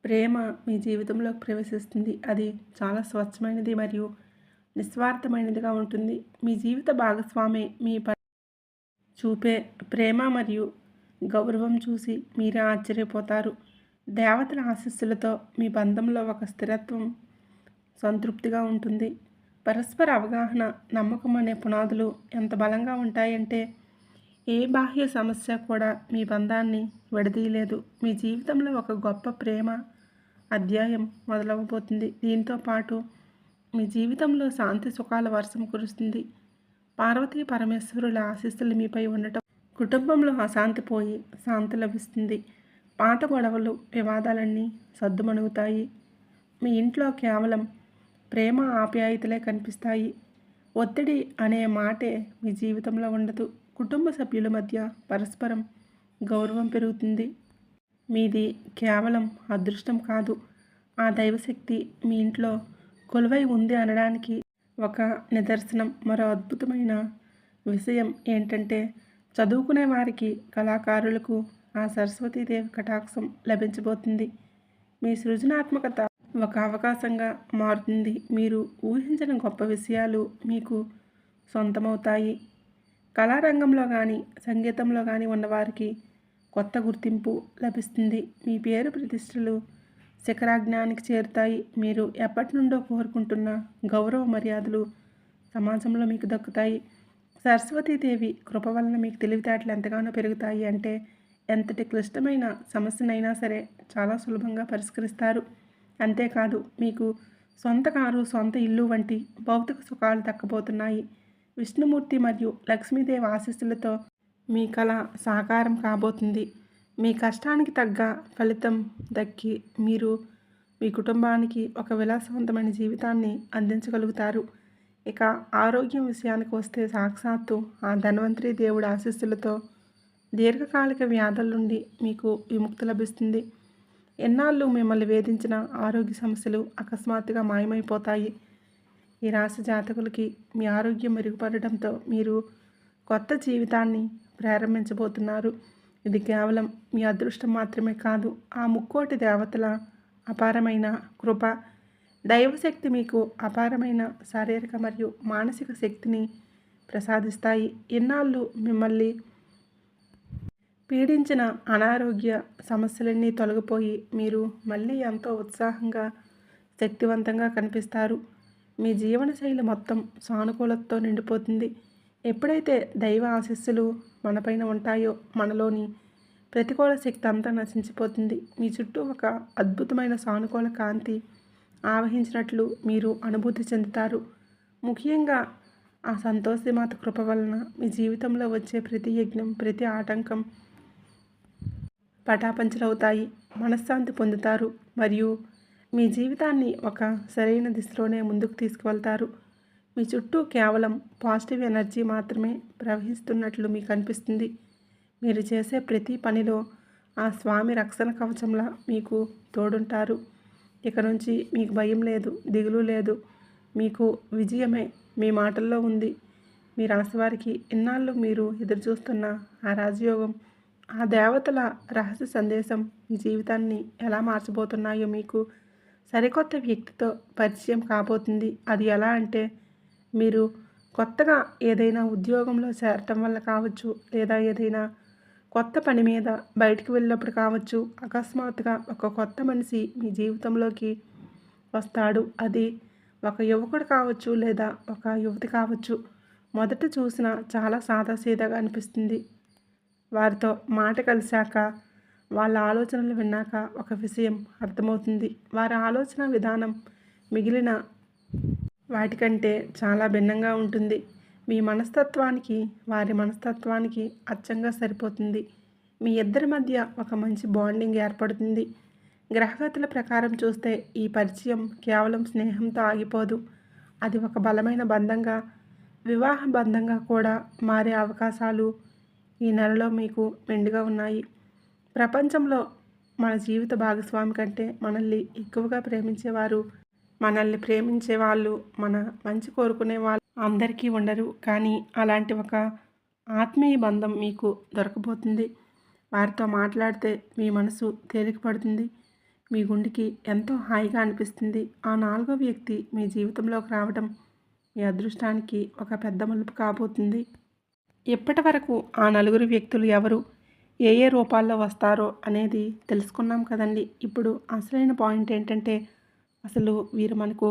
ప్రేమ మీ జీవితంలోకి ప్రవేశిస్తుంది. అది చాలా స్వచ్ఛమైనది మరియు నిస్వార్థమైనదిగా ఉంటుంది. మీ జీవిత భాగస్వామి మీ చూపే ప్రేమ మరియు గౌరవం చూసి మీరే ఆశ్చర్యపోతారు. దేవతల ఆశీస్సులతో మీ బంధంలో ఒక స్థిరత్వం, సంతృప్తిగా ఉంటుంది. పరస్పర అవగాహన, నమ్మకం అనే పునాదులు ఎంత బలంగా ఉంటాయంటే ఏ బాహ్య సమస్య కూడా మీ బంధాన్ని విడదీయలేదు. మీ జీవితంలో ఒక గొప్ప ప్రేమ అధ్యాయం మొదలవబోతుంది. దీంతో పాటు మీ జీవితంలో శాంతి సుఖాల వర్షం కురుస్తుంది. పార్వతీ పరమేశ్వరుల ఆశీస్సులు మీపై ఉండటం కుటుంబంలో అశాంతి పోయి శాంతి లభిస్తుంది. పాత గొడవలు వివాదాలన్నీ సద్దుమణుగుతాయి. మీ ఇంట్లో కేవలం ప్రేమ ఆప్యాయతలే కనిపిస్తాయి. ఒత్తిడి అనే మాటే మీ జీవితంలో ఉండదు. కుటుంబ సభ్యుల మధ్య పరస్పరం గౌరవం పెరుగుతుంది. మీది కేవలం అదృష్టం కాదు, ఆ దైవశక్తి మీ ఇంట్లో కొలువై ఉంది అనడానికి ఒక నిదర్శనం. మరో అద్భుతమైన విషయం ఏంటంటే, చదువుకునే వారికి, కళాకారులకు ఆ సరస్వతీదేవి కటాక్షం లభించబోతుంది. మీ సృజనాత్మకత ఒక అవకాశంగా మారుతుంది. మీరు ఊహించిన గొప్ప విషయాలు మీకు సొంతమవుతాయి. కళారంగంలో కానీ సంగీతంలో కానీ ఉన్నవారికి కొత్త గుర్తింపు లభిస్తుంది. మీ పేరు ప్రతిష్టలు శిఖరాజ్ఞానికి చేరుతాయి. మీరు ఎప్పటి నుండో కోరుకుంటున్న గౌరవ మర్యాదలు సమాజంలో మీకు దక్కుతాయి. సరస్వతీదేవి కృప వలన మీకు తెలివితేటలు ఎంతగానో పెరుగుతాయి. అంటే ఎంతటి క్లిష్టమైన సమస్యనైనా సరే చాలా సులభంగా పరిష్కరిస్తారు. అంతేకాదు, మీకు సొంత కారు, సొంత ఇల్లు వంటి భౌతిక సుఖాలు దక్కబోతున్నాయి. విష్ణుమూర్తి మరియు లక్ష్మీదేవి ఆశీస్సులతో మీ కళ సాకారం కాబోతుంది. మీ కష్టానికి తగ్గ ఫలితం దక్కి మీరు మీ కుటుంబానికి ఒక విలాసవంతమైన జీవితాన్ని అందించగలుగుతారు. ఇక ఆరోగ్యం విషయానికి వస్తే, సాక్షాత్తు ఆ ధన్వంతరి దేవుడి ఆశీస్సులతో దీర్ఘకాలిక వ్యాధుల నుండి మీకు విముక్తి లభిస్తుంది. ఎన్నాళ్ళు మిమ్మల్ని వేధించిన ఆరోగ్య సమస్యలు అకస్మాత్తుగా మాయమైపోతాయి. ఈ రాశి జాతకులకి మీ ఆరోగ్యం మెరుగుపడటంతో మీరు కొత్త జీవితాన్ని ప్రారంభించబోతున్నారు. ఇది కేవలం మీ అదృష్టం మాత్రమే కాదు, ఆ ముక్కోటి దేవతల అపారమైన కృప. దైవశక్తి మీకు అపారమైన శారీరక మరియు మానసిక శక్తిని ప్రసాదిస్తాయి. ఇన్నాళ్ళు మిమ్మల్ని పీడించిన అనారోగ్య సమస్యలన్నీ తొలగిపోయి మీరు మళ్ళీ ఎంతో ఉత్సాహంగా, శక్తివంతంగా కనిపిస్తారు. మీ జీవనశైలి మొత్తం సానుకూలతతో నిండిపోతుంది. ఎప్పుడైతే దైవ ఆశీస్సులు మనపైన ఉంటాయో, మనలోని ప్రతికూల శక్తి అంతా నశించిపోతుంది. మీ చుట్టూ ఒక అద్భుతమైన సానుకూల కాంతి ఆవహించినట్లు మీరు అనుభూతి చెందుతారు. ముఖ్యంగా ఆ సంతోషిమాత కృప వలన మీ జీవితంలో వచ్చే ప్రతి యజ్ఞం, ప్రతి ఆటంకం పటాపంచలవుతాయి. మనశ్శాంతి పొందుతారు మరియు మీ జీవితాన్ని ఒక సరైన దిశలోనే ముందుకు తీసుకువెళ్తారు. మీ చుట్టూ కేవలం పాజిటివ్ ఎనర్జీ మాత్రమే ప్రవహిస్తున్నట్లు మీకు అనిపిస్తుంది. మీరు చేసే ప్రతి పనిలో ఆ స్వామి రక్షణ కవచంలా మీకు తోడుంటారు. ఇక నుంచి మీకు భయం లేదు, దిగులు లేదు. మీకు విజయమే మీ మాటల్లో ఉంది. మీ రాశివారికి ఇన్నాళ్ళు మీరు ఎదురుచూస్తున్న ఆ రాజయోగం, ఆ దేవతల రహస్య సందేశం మీ జీవితాన్ని ఎలా మార్చబోతున్నాయో మీకు సరికొత్త వ్యక్తితో పరిచయం కాబోతుంది. అది ఎలా అంటే, మీరు కొత్తగా ఏదైనా ఉద్యోగంలో చేరటం వల్ల కావచ్చు, లేదా ఏదైనా కొత్త పని మీద బయటికి వెళ్ళినప్పుడు కావచ్చు, అకస్మాత్తుగా ఒక కొత్త మనిషి మీ జీవితంలోకి వస్తాడు. అది ఒక యువకుడు కావచ్చు, లేదా ఒక యువతి కావచ్చు. మొదట చూసిన చాలా సాదాసీదాగా అనిపిస్తుంది. వారితో మాట కలిశాక, వాళ్ళ ఆలోచనలు విన్నాక ఒక విషయం అర్థమవుతుంది. వారి ఆలోచన విధానం మిగిలిన వాటికంటే చాలా భిన్నంగా ఉంటుంది. మీ మనస్తత్వానికి వారి మనస్తత్వానికి అచ్చంగా సరిపోతుంది. మీ ఇద్దరి మధ్య ఒక మంచి బాండింగ్ ఏర్పడుతుంది. గ్రహగతుల ప్రకారం చూస్తే ఈ పరిచయం కేవలం స్నేహంతో ఆగిపోదు. అది ఒక బలమైన బంధంగా, వివాహ బంధంగా కూడా మారే అవకాశాలు ఈ నెలలో మీకు మెండుగా ఉన్నాయి. ప్రపంచంలో మన జీవిత భాగస్వామి కంటే మనల్ని ఎక్కువగా ప్రేమించేవారు, మనల్ని ప్రేమించే వాళ్ళు, మన మంచి కోరుకునే వాళ్ళు అందరికీ ఉండరు. కానీ అలాంటి ఒక ఆత్మీయ బంధం మీకు దొరకబోతుంది. వారితో మాట్లాడితే మీ మనసు తేలికపడుతుంది. మీ గుండెకి ఎంతో హాయిగా అనిపిస్తుంది. ఆ నాలుగో వ్యక్తి మీ జీవితంలోకి రావడం మీ అదృష్టానికి ఒక పెద్ద మలుపు కాబోతుంది. ఇప్పటి వరకు ఆ నలుగురు వ్యక్తులు ఎవరు, ఏ ఏ రూపాల్లో వస్తారో అనేది తెలుసుకున్నాం కదండి. ఇప్పుడు అసలైన పాయింట్ ఏంటంటే, అసలు వీరు మనకు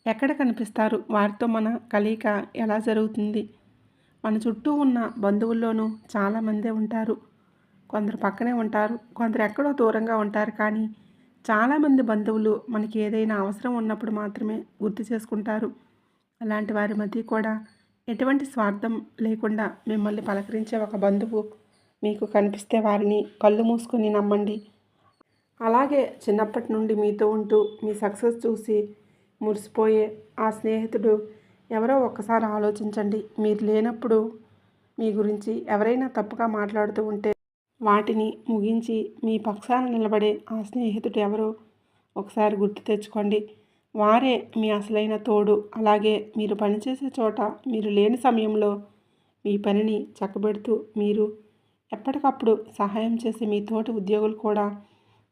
ఎక్కడ కనిపిస్తారు, వారితో మన కలయిక ఎలా జరుగుతుంది. మన చుట్టూ ఉన్న బంధువుల్లోనూ చాలామందే ఉంటారు. కొందరు పక్కనే ఉంటారు, కొందరు ఎక్కడో దూరంగా ఉంటారు. కానీ చాలామంది బంధువులు మనకి ఏదైనా అవసరం ఉన్నప్పుడు మాత్రమే గుర్తు చేసుకుంటారు. అలాంటి వారి మధ్య కూడా ఎటువంటి స్వార్థం లేకుండా మిమ్మల్ని పలకరించే ఒక బంధువు మీకు కనిపిస్తే వారిని కళ్ళు మూసుకొని నమ్మండి. అలాగే చిన్నప్పటి నుండి మీతో ఉంటూ మీ సక్సెస్ చూసి మురిసిపోయే ఆ స్నేహితుడు ఎవరో ఒక్కసారి ఆలోచించండి. మీరు లేనప్పుడు మీ గురించి ఎవరైనా తప్పుగా మాట్లాడుతూ ఉంటే వాటిని ముగించి మీ పక్షాన నిలబడే ఆ స్నేహితుడు ఎవరో ఒకసారి గుర్తు తెచ్చుకోండి. వారే మీ అసలైన తోడు. అలాగే మీరు పనిచేసే చోట మీరు లేని సమయంలో మీ పనిని చక్కబెడుతూ మీరు ఎప్పటికప్పుడు సహాయం చేసే మీ తోటి ఉద్యోగులు కూడా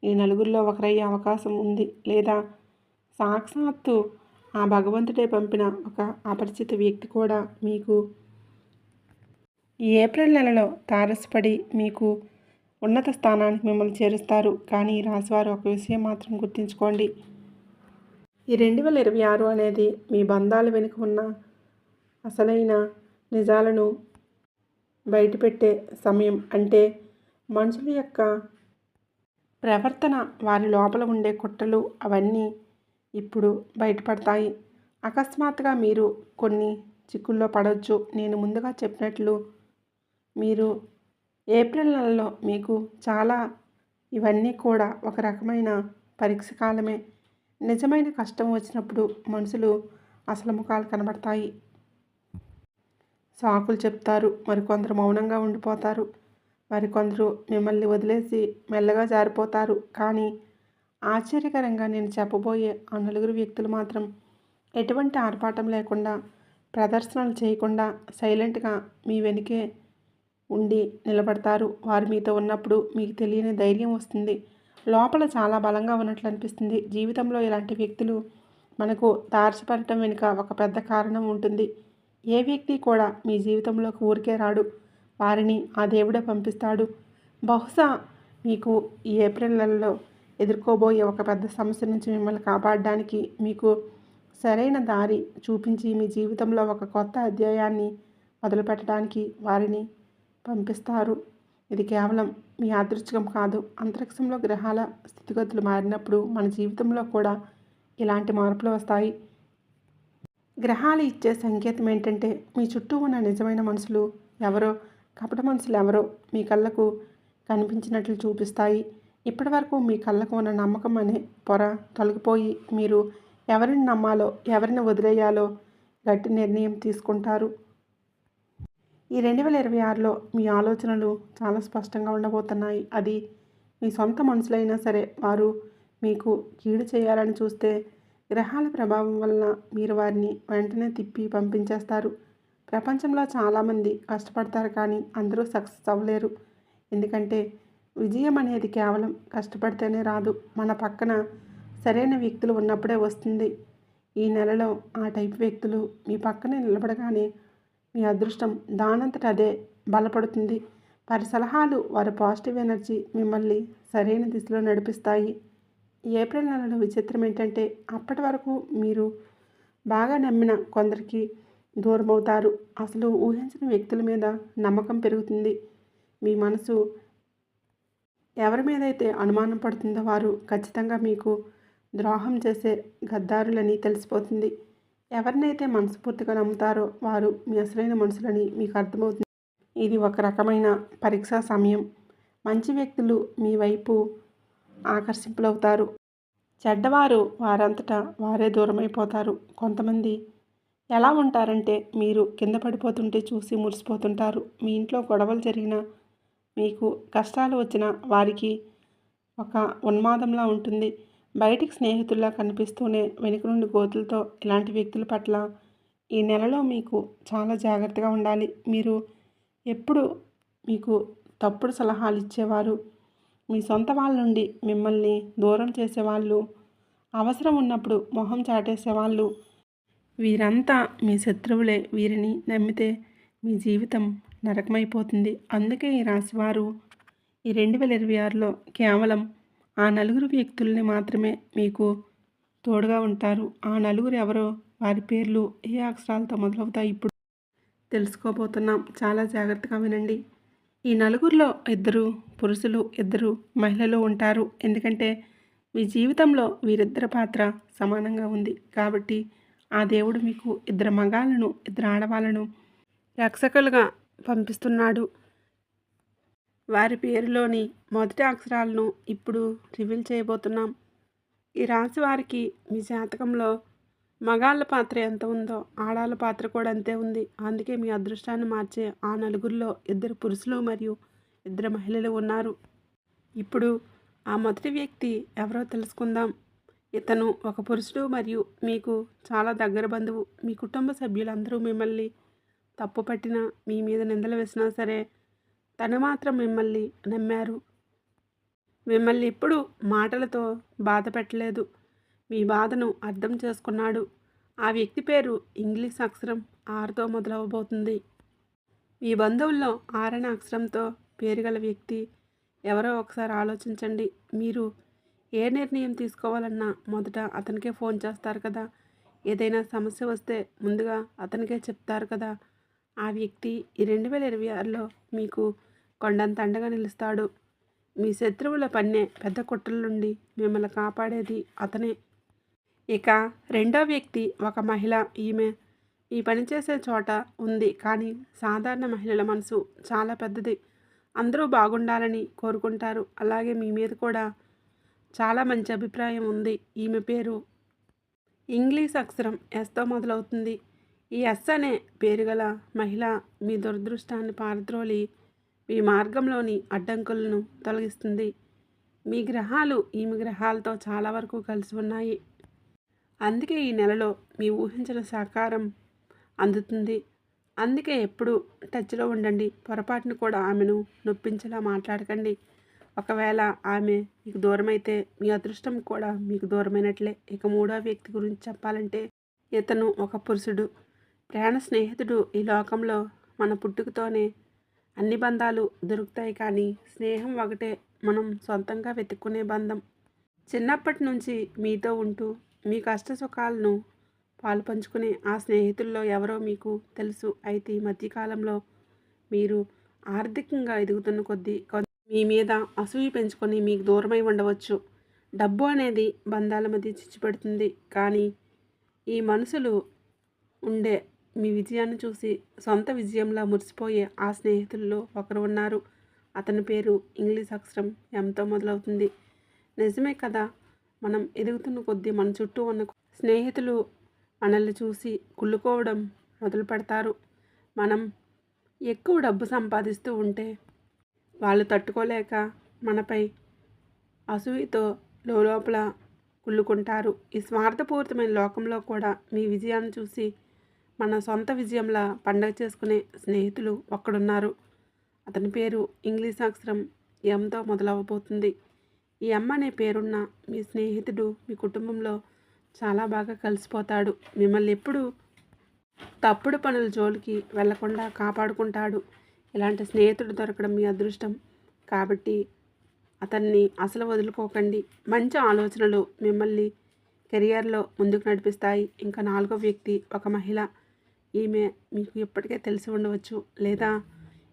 ఈ నలుగురిలో ఒకరయ్యే అవకాశం ఉంది. లేదా సాక్షాత్తు ఆ భగవంతుడే పంపిన ఒక అపరిచిత వ్యక్తి కూడా మీకు ఈ ఏప్రిల్ నెలలో తారసపడి మీకు ఉన్నత స్థానానికి మిమ్మల్ని చేరుస్తారు. కానీ ఈ రాశివారు ఒక విషయం మాత్రం గుర్తుంచుకోండి. ఈ 2026 అనేది మీ బంధాల వెనుక ఉన్న అసలైన నిజాలను బయటపెట్టే సమయం. అంటే మనుషుల యొక్క ప్రవర్తన, వారి లోపల ఉండే కుట్రలు అవన్నీ ఇప్పుడు బయటపడతాయి. అకస్మాత్తుగా మీరు కొన్ని చిక్కుల్లో పడవచ్చు. నేను ముందుగా చెప్పినట్లు మీరు ఏప్రిల్ నెలలో మీకు చాలా ఇవన్నీ కూడా ఒక రకమైన పరీక్ష కాలమే. నిజమైన కష్టం వచ్చినప్పుడు మనుషులు అసలు ముఖాలు కనబడతాయి. సాకులు చెప్తారు, మరికొందరు మౌనంగా ఉండిపోతారు, మరికొందరు మిమ్మల్ని వదిలేసి మెల్లగా జారిపోతారు. కానీ ఆశ్చర్యకరంగా నేను చెప్పబోయే ఆ నలుగురు వ్యక్తులు మాత్రం ఎటువంటి ఆర్భాటం లేకుండా, ప్రదర్శనలు చేయకుండా సైలెంట్గా మీ వెనుకే ఉండి నిలబడతారు. వారు మీతో ఉన్నప్పుడు మీకు తెలియని ధైర్యం వస్తుంది. లోపల చాలా బలంగా ఉన్నట్లు అనిపిస్తుంది. జీవితంలో ఇలాంటి వ్యక్తులు మనకు తారసపడటం వెనుక ఒక పెద్ద కారణం ఉంటుంది. ఏ వ్యక్తి కూడా మీ జీవితంలోకి ఊరికే రాడు. వారిని ఆ దేవుడే పంపిస్తాడు. బహుశా మీకు ఈ ఏప్రిల్ నెలలో ఎదుర్కోబోయే ఒక పెద్ద సమస్య నుంచి మిమ్మల్ని కాపాడడానికి, మీకు సరైన దారి చూపించి మీ జీవితంలో ఒక కొత్త అధ్యాయాన్ని మొదలుపెట్టడానికి వారిని పంపిస్తారు. ఇది కేవలం మీ అదృష్టం కాదు. అంతరిక్షంలో గ్రహాల స్థితిగతులు మారినప్పుడు మన జీవితంలో కూడా ఇలాంటి మార్పులు వస్తాయి. గ్రహాలు ఇచ్చే సంకేతం ఏంటంటే మీ చుట్టూ ఉన్న నిజమైన మనుషులు ఎవరో, కపట మనుషులు ఎవరో మీ కళ్ళకు కనిపించినట్లు చూపిస్తాయి. ఇప్పటి వరకు మీ కళ్ళకు ఉన్న నమ్మకం అనే పొర తొలగిపోయి మీరు ఎవరిని నమ్మాలో, ఎవరిని వదిలేయాలో గట్టి నిర్ణయం తీసుకుంటారు. ఈ 2026లో మీ ఆలోచనలు చాలా స్పష్టంగా ఉండబోతున్నాయి. అది మీ సొంత మనుషులైనా సరే వారు మీకు కీడు చేయాలని చూస్తే గ్రహాల ప్రభావం వలన మీరు వారిని వెంటనే తిప్పి పంపించేస్తారు. ప్రపంచంలో చాలామంది కష్టపడతారు, కానీ అందరూ సక్సెస్ అవ్వలేరు. ఎందుకంటే విజయం అనేది కేవలం కష్టపడితేనే రాదు, మన పక్కన సరైన వ్యక్తులు ఉన్నప్పుడే వస్తుంది. ఈ నెలలో ఆ టైప్ వ్యక్తులు మీ పక్కనే నిలబడగానే మీ అదృష్టం దానంతట అదే బలపడుతుంది. వారి సలహాలు, వారి పాజిటివ్ ఎనర్జీ మిమ్మల్ని సరైన దిశలో నడిపిస్తాయి. ఏప్రిల్ నెలలో విచిత్రం ఏంటంటే అప్పటి వరకు మీరు బాగా నమ్మిన కొందరికి దూరం అవుతారు. అసలు ఊహించిన వ్యక్తుల మీద నమ్మకం పెరుగుతుంది. మీ మనసు ఎవరి మీదైతే అనుమానం పడుతుందో వారు ఖచ్చితంగా మీకు ద్రోహం చేసే గద్దారులని తెలిసిపోతుంది. ఎవరినైతే మనస్ఫూర్తిగా నమ్ముతారో వారు మీ అసలైన మనుషులని మీకు అర్థమవుతుంది. ఇది ఒక రకమైన పరీక్షా సమయం. మంచి వ్యక్తులు మీ వైపు ఆకర్షింపులవుతారు. చెడ్డవారు వారంతటా వారే దూరమైపోతారు. కొంతమంది ఎలా ఉంటారంటే మీరు కింద పడిపోతుంటే చూసి మురిసిపోతుంటారు. మీ ఇంట్లో గొడవలు జరిగినా, మీకు కష్టాలు వచ్చినా వారికి ఒక ఉన్మాదంలా ఉంటుంది. బయటికి స్నేహితుల్లా కనిపిస్తూనే వెనుక నుండి గోతులతో ఇలాంటి వ్యక్తుల పట్ల ఈ నెలలో మీకు చాలా జాగ్రత్తగా ఉండాలి. మీరు ఎప్పుడు మీకు తప్పుడు సలహాలు ఇచ్చేవారు, మీ సొంత వాళ్ళ నుండి మిమ్మల్ని దూరం చేసేవాళ్ళు, అవసరం ఉన్నప్పుడు మొహం చాటేసేవాళ్ళు, వీరంతా మీ శత్రువులే. వీరిని నమ్మితే మీ జీవితం నరకమైపోతుంది. అందుకే ఈ రాశివారు ఈ 2026లో కేవలం ఆ నలుగురు వ్యక్తుల్ని మాత్రమే మీకు తోడుగా ఉంటారు. ఆ నలుగురు ఎవరో, వారి పేర్లు ఏ అక్షరాలతో మొదలవుతాయి ఇప్పుడు తెలుసుకోబోతున్నాం. చాలా జాగ్రత్తగా వినండి. ఈ నలుగురిలో 2 పురుషులు, 2 మహిళలు ఉంటారు. ఎందుకంటే మీ జీవితంలో వీరిద్దరి పాత్ర సమానంగా ఉంది కాబట్టి ఆ దేవుడు మీకు ఇద్దరు మగాళ్ళను, ఇద్దరు ఆడవాళ్ళను రక్షకులుగా పంపిస్తున్నాడు. వారి పేరులోని మొదటి అక్షరాలను ఇప్పుడు రివీల్ చేయబోతున్నాం. ఈ రాశి వారికి మీ జాతకంలో మగాళ్ళ పాత్ర ఎంత ఉందో ఆడాళ్ళ పాత్ర కూడా అంతే ఉంది. అందుకే మీ అదృష్టాన్ని మార్చే ఆ నలుగురిలో ఇద్దరు పురుషులు మరియు ఇద్దరు మహిళలు ఉన్నారు. ఇప్పుడు ఆ మొదటి వ్యక్తి ఎవరో తెలుసుకుందాం. ఇతను ఒక పురుషుడు మరియు మీకు చాలా దగ్గర బంధువు. మీ కుటుంబ సభ్యులందరూ మిమ్మల్ని తప్పు పట్టినా, మీ మీద నిందలు వేసినా సరే తను మాత్రం మిమ్మల్ని నమ్మారు. మిమ్మల్ని ఎప్పుడు మాటలతో బాధ పెట్టలేదు. మీ బాధను అర్థం చేసుకున్నాడు. ఆ వ్యక్తి పేరు ఇంగ్లీష్ అక్షరం ఆర్తో మొదలవబోతుంది. మీ బంధువుల్లో ఆరని అక్షరంతో పేరు గల వ్యక్తి ఎవరో ఒకసారి ఆలోచించండి. మీరు ఏ నిర్ణయం తీసుకోవాలన్నా మొదట అతనికే ఫోన్ చేస్తారు కదా. ఏదైనా సమస్య వస్తే ముందుగా అతనికే చెప్తారు కదా. ఆ వ్యక్తి ఈ 2026లో మీకు కొండంత అండగా నిలుస్తాడు. మీ శత్రువుల పన్నే పెద్ద కుట్రల నుండి మిమ్మల్ని కాపాడేది అతనే. ఇక రెండో వ్యక్తి ఒక మహిళ. ఈమె ఈ పనిచేసే చోట ఉంది, కానీ సాధారణ మహిళల మనసు చాలా పెద్దది. అందరూ బాగుండాలని కోరుకుంటారు. అలాగే మీ మీద కూడా చాలా మంచి అభిప్రాయం ఉంది. ఈమె పేరు ఇంగ్లీష్ అక్షరం ఎస్తో మొదలవుతుంది. ఈ ఎస్ అనే పేరు గల మహిళ మీ దురదృష్టాన్ని పారద్రోలి మీ మార్గంలోని అడ్డంకులను తొలగిస్తుంది. మీ గ్రహాలు ఈమె గ్రహాలతో చాలా వరకు కలిసి ఉన్నాయి. అందుకే ఈ నెలలో మీ ఊహించిన సహకారం అందుతుంది. అందుకే ఎప్పుడు టచ్లో ఉండండి. పొరపాటును కూడా ఆమెను నొప్పించేలా మాట్లాడకండి. ఒకవేళ ఆమె మీకు దూరమైతే మీ అదృష్టం కూడా మీకు దూరమైనట్లే. ఇక మూడో వ్యక్తి గురించి చెప్పాలంటే ఇతను ఒక పురుషుడు, ప్రాణ స్నేహితుడు. ఈ లోకంలో మన పుట్టుకతోనే అన్ని బంధాలు దొరుకుతాయి, కానీ స్నేహం ఒకటే మనం సొంతంగా వెతుక్కునే బంధం. చిన్నప్పటి నుంచి మీతో ఉంటూ మీ కష్ట సుఖాలను పాలు పంచుకునే ఆ స్నేహితుల్లో ఎవరో మీకు తెలుసు. అయితే ఈ మధ్యకాలంలో మీరు ఆర్థికంగా ఎదుగుతున్న కొద్దీ మీ మీద అసూయ పెంచుకొని మీకు దూరమై ఉండవచ్చు. డబ్బు అనేది బంధాల మధ్య చిచ్చు పెడుతుంది, కానీ ఈ మనుషులు ఉండే మీ విజయాన్ని చూసి సొంత విజయంలా మురిసిపోయే ఆ స్నేహితుల్లో ఒకరు ఉన్నారు. అతని పేరు ఇంగ్లీష్ అక్షరం ఎంతో మొదలవుతుంది. నిజమే కదా, మనం ఎదుగుతున్న కొద్దీ మన చుట్టూ ఉన్న స్నేహితులు మనల్ని చూసి కుళ్ళుకోవడం మొదలు పెడతారు. మనం ఎక్కువ డబ్బు సంపాదిస్తూ ఉంటే వాళ్ళు తట్టుకోలేక మనపై అసూయతో లోపల కుళ్ళుకుంటారు. ఈ స్వార్థపూరితమైన లోకంలో కూడా మీ విజయాన్ని చూసి మన సొంత విజయంలా పండగ చేసుకునే స్నేహితులు ఒక్కడున్నారు. అతని పేరు ఇంగ్లీష్ అక్షరం ఎంతో మొదలవబోతుంది. ఈ ఎం అనే పేరున్న మీ స్నేహితుడు మీ కుటుంబంలో చాలా బాగా కలిసిపోతాడు. మిమ్మల్ని ఎప్పుడు తప్పుడు పనుల జోలికి వెళ్లకుండా కాపాడుకుంటాడు. ఇలాంటి స్నేహితుడు దొరకడం మీ అదృష్టం. కాబట్టి అతన్ని అసలు వదులుకోకండి. మంచి ఆలోచనలు మిమ్మల్ని కెరియర్లో ముందుకు నడిపిస్తాయి. ఇంకా నాలుగో వ్యక్తి ఒక మహిళ. ఈమె మీకు ఇప్పటికే తెలిసి ఉండవచ్చు, లేదా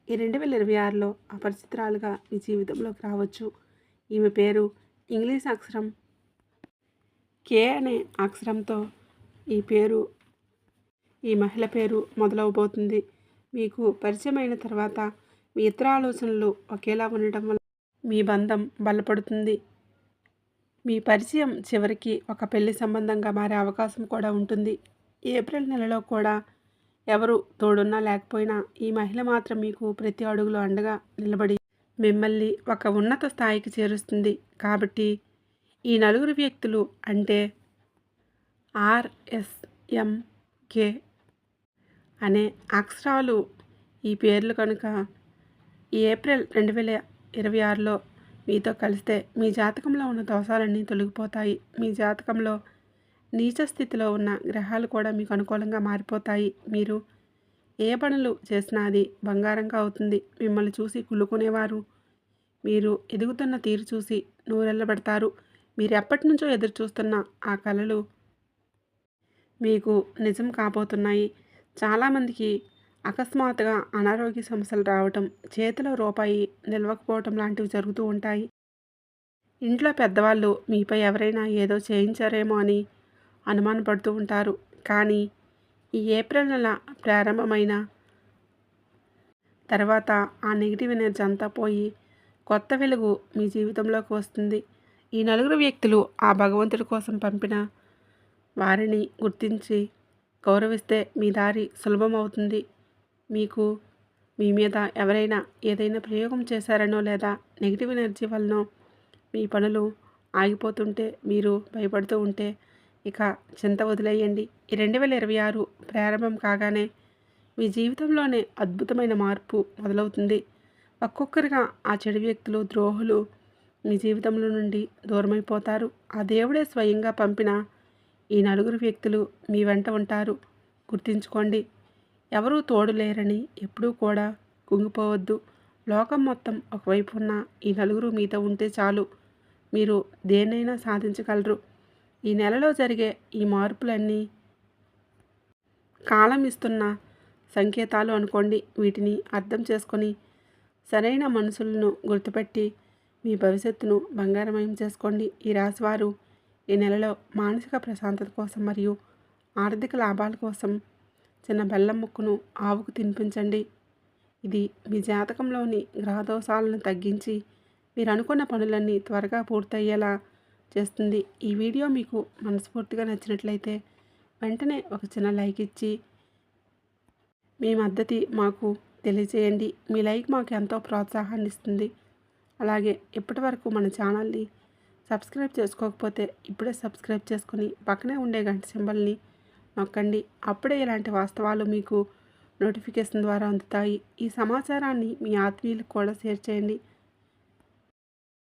ఈ 2026లో అపరిచితురాలుగా మీ జీవితంలోకి రావచ్చు. ఈమె పేరు ఇంగ్లీష్ అక్షరం కే అనే అక్షరంతో ఈ మహిళ పేరు మొదలవబోతుంది. మీకు పరిచయమైన తర్వాత మీ ఇతర ఆలోచనలు ఒకేలా ఉండటం వల్ల మీ బంధం బలపడుతుంది. మీ పరిచయం చివరికి ఒక పెళ్లి సంబంధంగా మారే అవకాశం కూడా ఉంటుంది. ఏప్రిల్ నెలలో కూడా ఎవరు తోడున్నా లేకపోయినా ఈ మహిళ మాత్రం మీకు ప్రతి అడుగులో అండగా నిలబడి మిమ్మల్ని ఒక ఉన్నత స్థాయికి చేరుస్తుంది. కాబట్టి ఈ నలుగురు వ్యక్తులు అంటే RSMK అనే అక్షరాలు ఈ పేర్లు కనుక ఈ ఏప్రిల్ 2026లో మీతో కలిస్తే మీ జాతకంలో ఉన్న దోషాలన్నీ తొలగిపోతాయి. మీ జాతకంలో నీచ స్థితిలో ఉన్న గ్రహాలు కూడా మీకు అనుకూలంగా మారిపోతాయి. మీరు ఏ పనులు చేసినా అది బంగారంగా అవుతుంది. మిమ్మల్ని చూసి కుళ్ళుకునేవారు మీరు ఎదుగుతున్న తీరు చూసి నూరెళ్ళబెడతారు. మీరు ఎప్పటి నుంచో ఎదురు చూస్తున్న ఆ కలలు మీకు నిజం కాబోతున్నాయి. చాలామందికి అకస్మాత్తుగా అనారోగ్య సమస్యలు రావటం, చేతిలో రూపాయి నిలవకపోవటం లాంటివి జరుగుతూ ఉంటాయి. ఇంట్లో పెద్దవాళ్ళు మీపై ఎవరైనా ఏదో చేయించారేమో అని అనుమానపడుతూ ఉంటారు. కానీ ఈ ఏప్రిల్ నెల ప్రారంభమైన తర్వాత ఆ నెగిటివ్ ఎనర్జీ అంతా పోయి కొత్త వెలుగు మీ జీవితంలోకి వస్తుంది. ఈ నలుగురు వ్యక్తులు ఆ భగవంతుడి కోసం పంపిన వారిని గుర్తించి గౌరవిస్తే మీ దారి సులభం అవుతుంది. మీకు మీ మీద ఎవరైనా ఏదైనా ప్రయోగం చేశారనో లేదా నెగిటివ్ ఎనర్జీ వలనో మీ పనులు ఆగిపోతుంటే మీరు భయపడుతూ ఉంటే ఇక చింత వదిలేయండి. ఈ 2026 ప్రారంభం కాగానే మీ జీవితంలోనే అద్భుతమైన మార్పు మొదలవుతుంది. ఒక్కొక్కరిగా ఆ చెడు వ్యక్తులు, ద్రోహులు మీ జీవితంలో నుండి దూరమైపోతారు. ఆ దేవుడే స్వయంగా పంపిన ఈ నలుగురు వ్యక్తులు మీ వెంట ఉంటారు. గుర్తుంచుకోండి, ఎవరూ తోడు లేరని ఎప్పుడూ కూడా కుంగిపోవద్దు. లోకం మొత్తం ఒకవైపు ఉన్న ఈ నలుగురు మీతో ఉంటే చాలు, మీరు దేన్నైనా సాధించగలరు. ఈ నెలలో జరిగే ఈ మార్పులన్నీ కాలం ఇస్తున్న సంకేతాలు అనుకోండి. వీటిని అర్థం చేసుకొని సరైన మనుషులను గుర్తుపెట్టి మీ భవిష్యత్తును బంగారమయం చేసుకోండి. ఈ రాశివారు ఈ నెలలో మానసిక ప్రశాంతత కోసం మరియు ఆర్థిక లాభాల కోసం చిన్న బెల్లం ముక్కను ఆవుకు తినిపించండి. ఇది మీ జాతకంలోని గ్రహదోషాలను తగ్గించి మీరు అనుకున్న పనులన్నీ త్వరగా పూర్తయ్యేలా చేస్తుంది. ఈ వీడియో మీకు మనస్ఫూర్తిగా నచ్చినట్లయితే వెంటనే ఒక చిన్న లైక్ ఇచ్చి మీ మద్దతు మాకు తెలియజేయండి. మీ లైక్ మాకు ఎంతో ప్రోత్సాహాన్ని ఇస్తుంది. అలాగే ఇప్పటి వరకు మన ఛానల్ని సబ్స్క్రైబ్ చేసుకోకపోతే ఇప్పుడే సబ్స్క్రైబ్ చేసుకొని పక్కనే ఉండే గంట సింబల్ని నొక్కండి. అప్పుడే ఇలాంటి వాస్తవాలు మీకు నోటిఫికేషన్ ద్వారా అందుతాయి. ఈ సమాచారాన్ని మీ ఆత్మీయులకు కూడా షేర్ చేయండి.